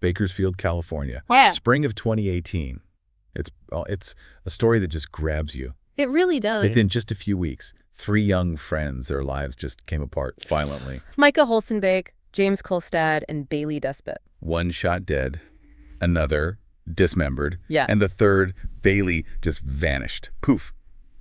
Bakersfield, California. Wow. Spring of 2018. It's a story that just grabs you. It really does. Within just a few weeks, 3 young friends, their lives just came apart violently. Micah Holsonbake, James Kulstad, and Baylee Despot. One shot dead, another dismembered, Yeah. and the third, Baylee, just vanished. Poof,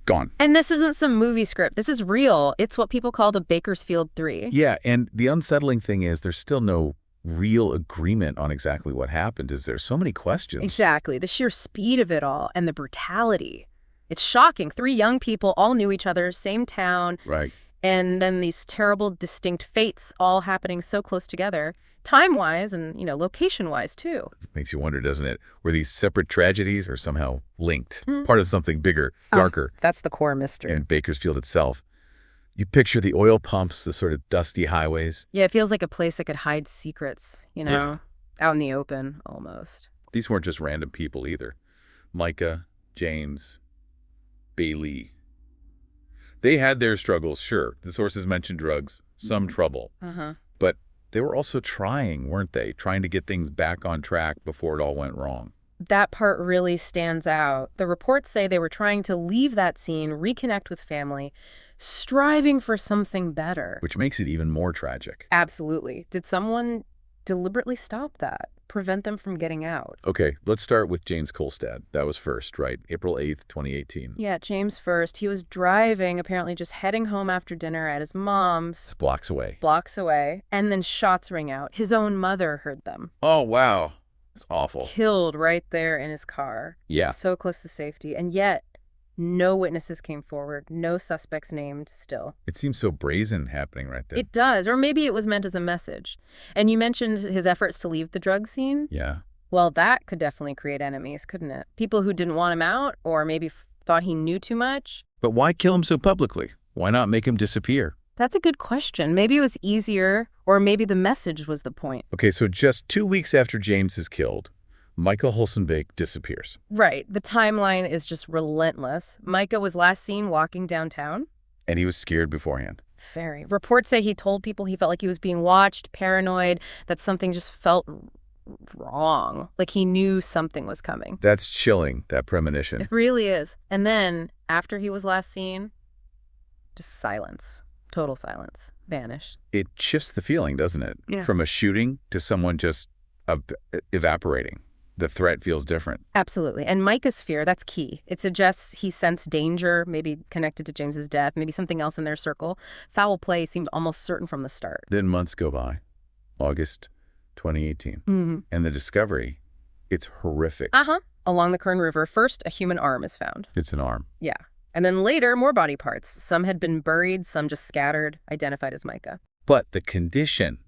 gone. And this isn't some movie script. This is real. It's what people call the Bakersfield 3. Yeah, and the unsettling thing is there's still no real agreement on exactly what happened. Is there so many questions? Exactly. The sheer speed of it all and the brutality. It's shocking. 3 young people all knew each other, same town. Right. And then these terrible, distinct fates all happening so close together, time-wise and, location-wise, too. It makes you wonder, doesn't it? Were these separate tragedies or somehow linked? Part of something bigger, darker. That's the core mystery. In Bakersfield itself. You picture the oil pumps, the sort of dusty highways. Yeah, it feels like a place that could hide secrets, out in the open, almost. These weren't just random people either. Micah, James, Baylee. They had their struggles, sure. The sources mentioned drugs, some trouble. But they were also trying, weren't they? Trying to get things back on track before it all went wrong. That part really stands out. The reports say they were trying to leave that scene, reconnect with family, striving for something better. Which makes it even more tragic. Absolutely. Did someone deliberately stop that? Prevent them from getting out? Okay, let's start with James Kulstad. That was first, right? April 8th, 2018. Yeah, James first. He was driving, apparently just heading home after dinner at his mom's. It's blocks away. And then shots ring out. His own mother heard them. Oh, wow. It's awful. Killed right there in his car. Yeah. So close to safety. And yet, no witnesses came forward. No suspects named still. It seems so brazen happening right there. It does. Or maybe it was meant as a message. And you mentioned his efforts to leave the drug scene. Yeah. Well, that could definitely create enemies, couldn't it? People who didn't want him out or maybe thought he knew too much. But why kill him so publicly? Why not make him disappear? That's a good question. Maybe it was easier, or maybe the message was the point. Okay, so just 2 weeks after James is killed, Micah Holsonbake disappears. Right. The timeline is just relentless. Micah was last seen walking downtown. And he was scared beforehand. Very. Reports say he told people he felt like he was being watched, paranoid, that something just felt wrong. Like he knew something was coming. That's chilling, that premonition. It really is. And then, after he was last seen, just silence. Total silence. Vanished. It shifts the feeling, doesn't it? Yeah. From a shooting to someone just evaporating. The threat feels different. Absolutely. And Micah's fear, that's key. It suggests he sensed danger, maybe connected to James's death, maybe something else in their circle. Foul play seemed almost certain from the start. Then months go by. August 2018. And the discovery, it's horrific. Along the Kern River, first, a human arm is found. It's an arm. Yeah. And then later, more body parts. Some had been buried, some just scattered, identified as Micah. But the condition,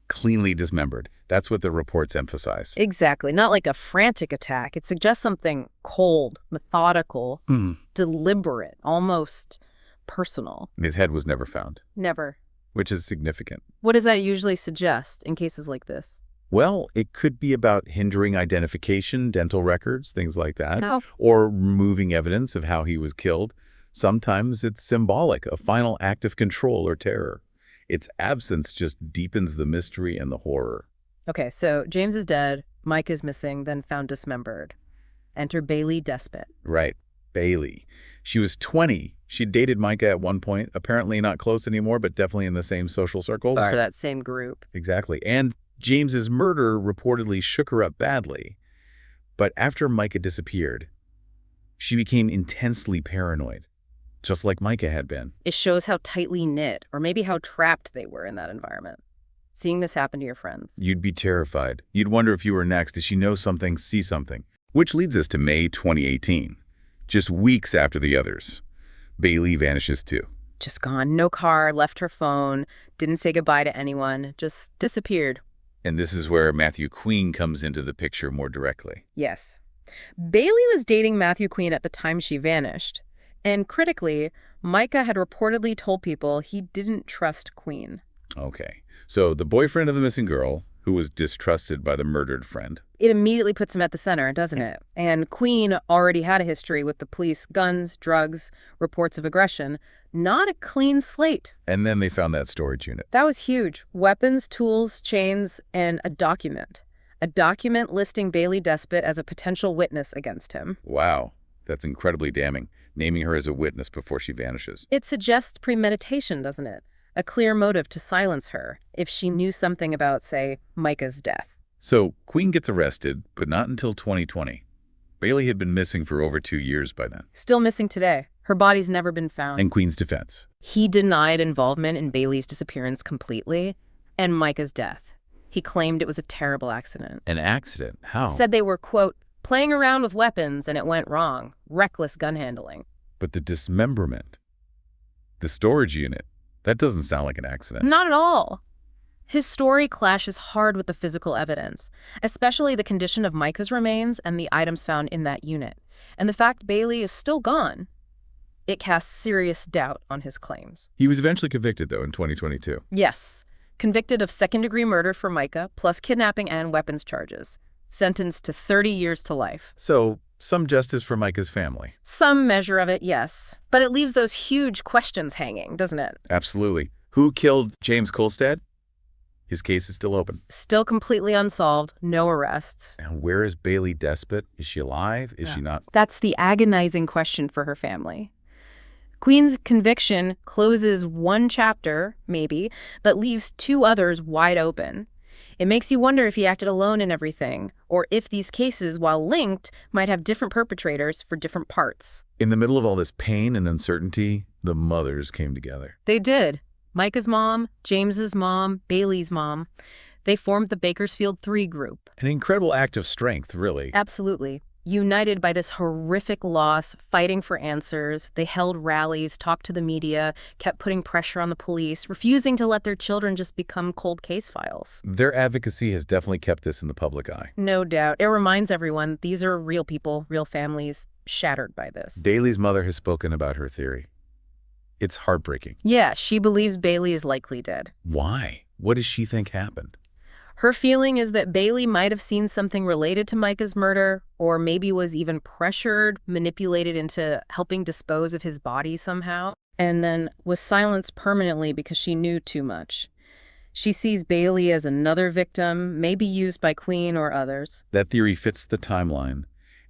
cleanly dismembered. That's what the reports emphasize. Exactly. Not like a frantic attack. It suggests something cold, methodical, deliberate, almost personal. His head was never found. Never. Which is significant. What does that usually suggest in cases like this? Well, it could be about hindering identification, dental records, things like that, No. or removing evidence of how he was killed. Sometimes it's symbolic, a final act of control or terror. Its absence just deepens the mystery and the horror. Okay, so James is dead, Mike is missing, then found dismembered. Enter Baylee Despot. Right, Baylee. She was 20. She dated Micah at one point, apparently not close anymore, but definitely in the same social circles. So that same group. Exactly. And James's murder reportedly shook her up badly. But after Micah disappeared, she became intensely paranoid, just like Micah had been. It shows how tightly knit, or maybe how trapped they were in that environment. Seeing this happen to your friends. You'd be terrified. You'd wonder if you were next. Does she know something, see something? Which leads us to May 2018. Just weeks after the others, Baylee vanishes too. Just gone. No car, left her phone, didn't say goodbye to anyone, just disappeared. And this is where Matthew Queen comes into the picture more directly. Yes. Baylee was dating Matthew Queen at the time she vanished. And critically, Micah had reportedly told people he didn't trust Queen. Okay. So the boyfriend of the missing girl, who was distrusted by the murdered friend. It immediately puts him at the center, doesn't it? And Queen already had a history with the police, guns, drugs, reports of aggression. Not a clean slate. And then they found that storage unit. That was huge. Weapons, tools, chains, and a document. a document listing Baylee Despot as a potential witness against him. Wow, that's incredibly damning, naming her as a witness before she vanishes. It suggests premeditation, doesn't it? A clear motive to silence her if she knew something about, say, Micah's death. So Queen gets arrested, but not until 2020. Baylee had been missing for over 2 years by then. Still missing today. Her body's never been found. And Queen's defense. He denied involvement in Baylee's disappearance completely and Micah's death. He claimed it was a terrible accident. An accident? How? Said they were, quote, playing around with weapons and it went wrong. Reckless gun handling. But the dismemberment, the storage unit, that doesn't sound like an accident. Not at all. His story clashes hard with the physical evidence, especially the condition of Micah's remains and the items found in that unit, and the fact Baylee is still gone. It casts serious doubt on his claims. He was eventually convicted, though, in 2022. Yes, convicted of second-degree murder for Micah, plus kidnapping and weapons charges. Sentenced to 30 years to life. So, some justice for Micah's family. Some measure of it, yes. But it leaves those huge questions hanging, doesn't it? Absolutely. Who killed James Kulstad? His case is still open. Still completely unsolved, no arrests. And where is Baylee Despot? Is she alive? Is she not? That's the agonizing question for her family. Queen's conviction closes one chapter, maybe, but leaves 2 others wide open. It makes you wonder if he acted alone in everything, or if these cases, while linked, might have different perpetrators for different parts. In the middle of all this pain and uncertainty, the mothers came together. They did. Micah's mom, James's mom, Baylee's mom. They formed the Bakersfield 3 group. An incredible act of strength, really. Absolutely. United by this horrific loss, fighting for answers, they held rallies, talked to the media, kept putting pressure on the police, refusing to let their children just become cold case files. Their advocacy has definitely kept this in the public eye. No doubt. It reminds everyone these are real people, real families, shattered by this. Baylee's mother has spoken about her theory. It's heartbreaking. Yeah, she believes Baylee is likely dead. Why? What does she think happened? Her feeling is that Baylee might have seen something related to Micah's murder, or maybe was even pressured, manipulated into helping dispose of his body somehow, and then was silenced permanently because she knew too much. She sees Baylee as another victim, maybe used by Queen or others. That theory fits the timeline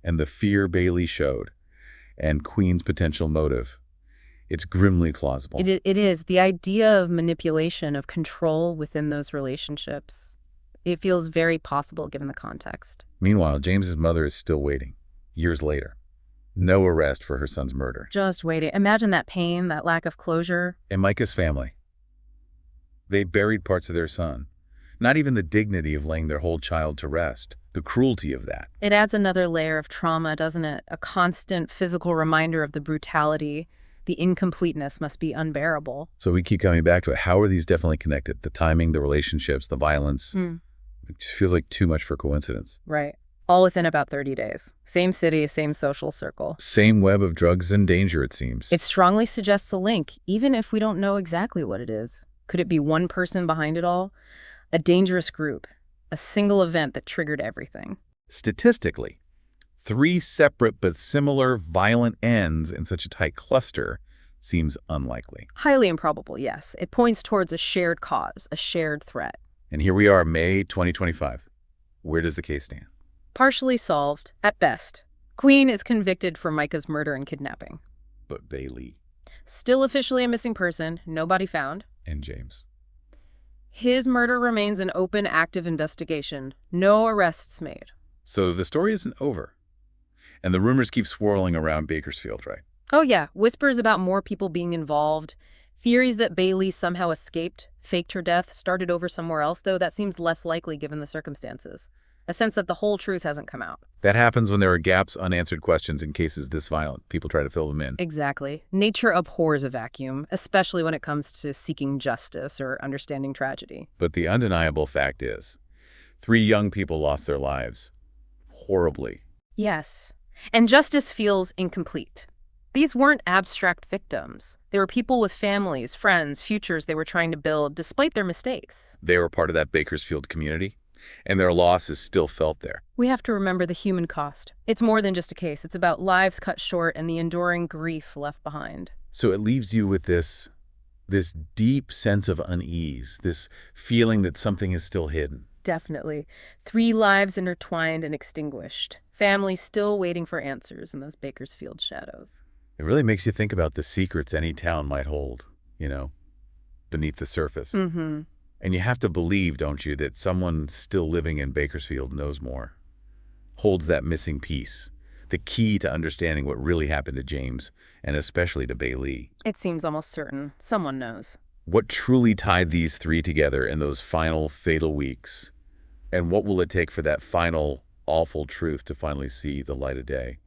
and the fear Baylee showed and Queen's potential motive. It's grimly plausible. It is. The idea of manipulation, of control within those relationships. It feels very possible given the context. Meanwhile, James's mother is still waiting, years later. No arrest for her son's murder. Just waiting. Imagine that pain, that lack of closure. And Micah's family. They buried parts of their son. Not even the dignity of laying their whole child to rest. The cruelty of that. It adds another layer of trauma, doesn't it? A constant physical reminder of the brutality. The incompleteness must be unbearable. So we keep coming back to it. How are these definitely connected? The timing, the relationships, the violence. It just feels like too much for coincidence. Right. All within about 30 days. Same city, same social circle. Same web of drugs and danger, it seems. It strongly suggests a link, even if we don't know exactly what it is. Could it be one person behind it all? A dangerous group. A single event that triggered everything. Statistically, 3 separate but similar violent ends in such a tight cluster seems unlikely. Highly improbable, yes. It points towards a shared cause, a shared threat. And here we are, May 2025. Where does the case stand? Partially solved, at best. Queen is convicted for Micah's murder and kidnapping. But Baylee. Still officially a missing person, nobody found. And James. His murder remains an open, active investigation. No arrests made. So the story isn't over. And the rumors keep swirling around Bakersfield, right? Oh yeah, whispers about more people being involved. Theories that Baylee somehow escaped, faked her death, started over somewhere else, though that seems less likely given the circumstances. A sense that the whole truth hasn't come out. That happens when there are gaps, unanswered questions in cases this violent. People try to fill them in. Exactly. Nature abhors a vacuum, especially when it comes to seeking justice or understanding tragedy. But the undeniable fact is, 3 young people lost their lives. Horribly. Yes. And justice feels incomplete. These weren't abstract victims. They were people with families, friends, futures they were trying to build despite their mistakes. They were part of that Bakersfield community, and their loss is still felt there. We have to remember the human cost. It's more than just a case. It's about lives cut short and the enduring grief left behind. So it leaves you with this deep sense of unease, this feeling that something is still hidden. Definitely. 3 lives intertwined and extinguished. Families still waiting for answers in those Bakersfield shadows. It really makes you think about the secrets any town might hold, beneath the surface. Mm-hmm. And you have to believe, don't you, that someone still living in Bakersfield knows more, holds that missing piece, the key to understanding what really happened to James, and especially to Baylee. It seems almost certain. Someone knows. What truly tied these three together in those final fatal weeks? And what will it take for that final awful truth to finally see the light of day?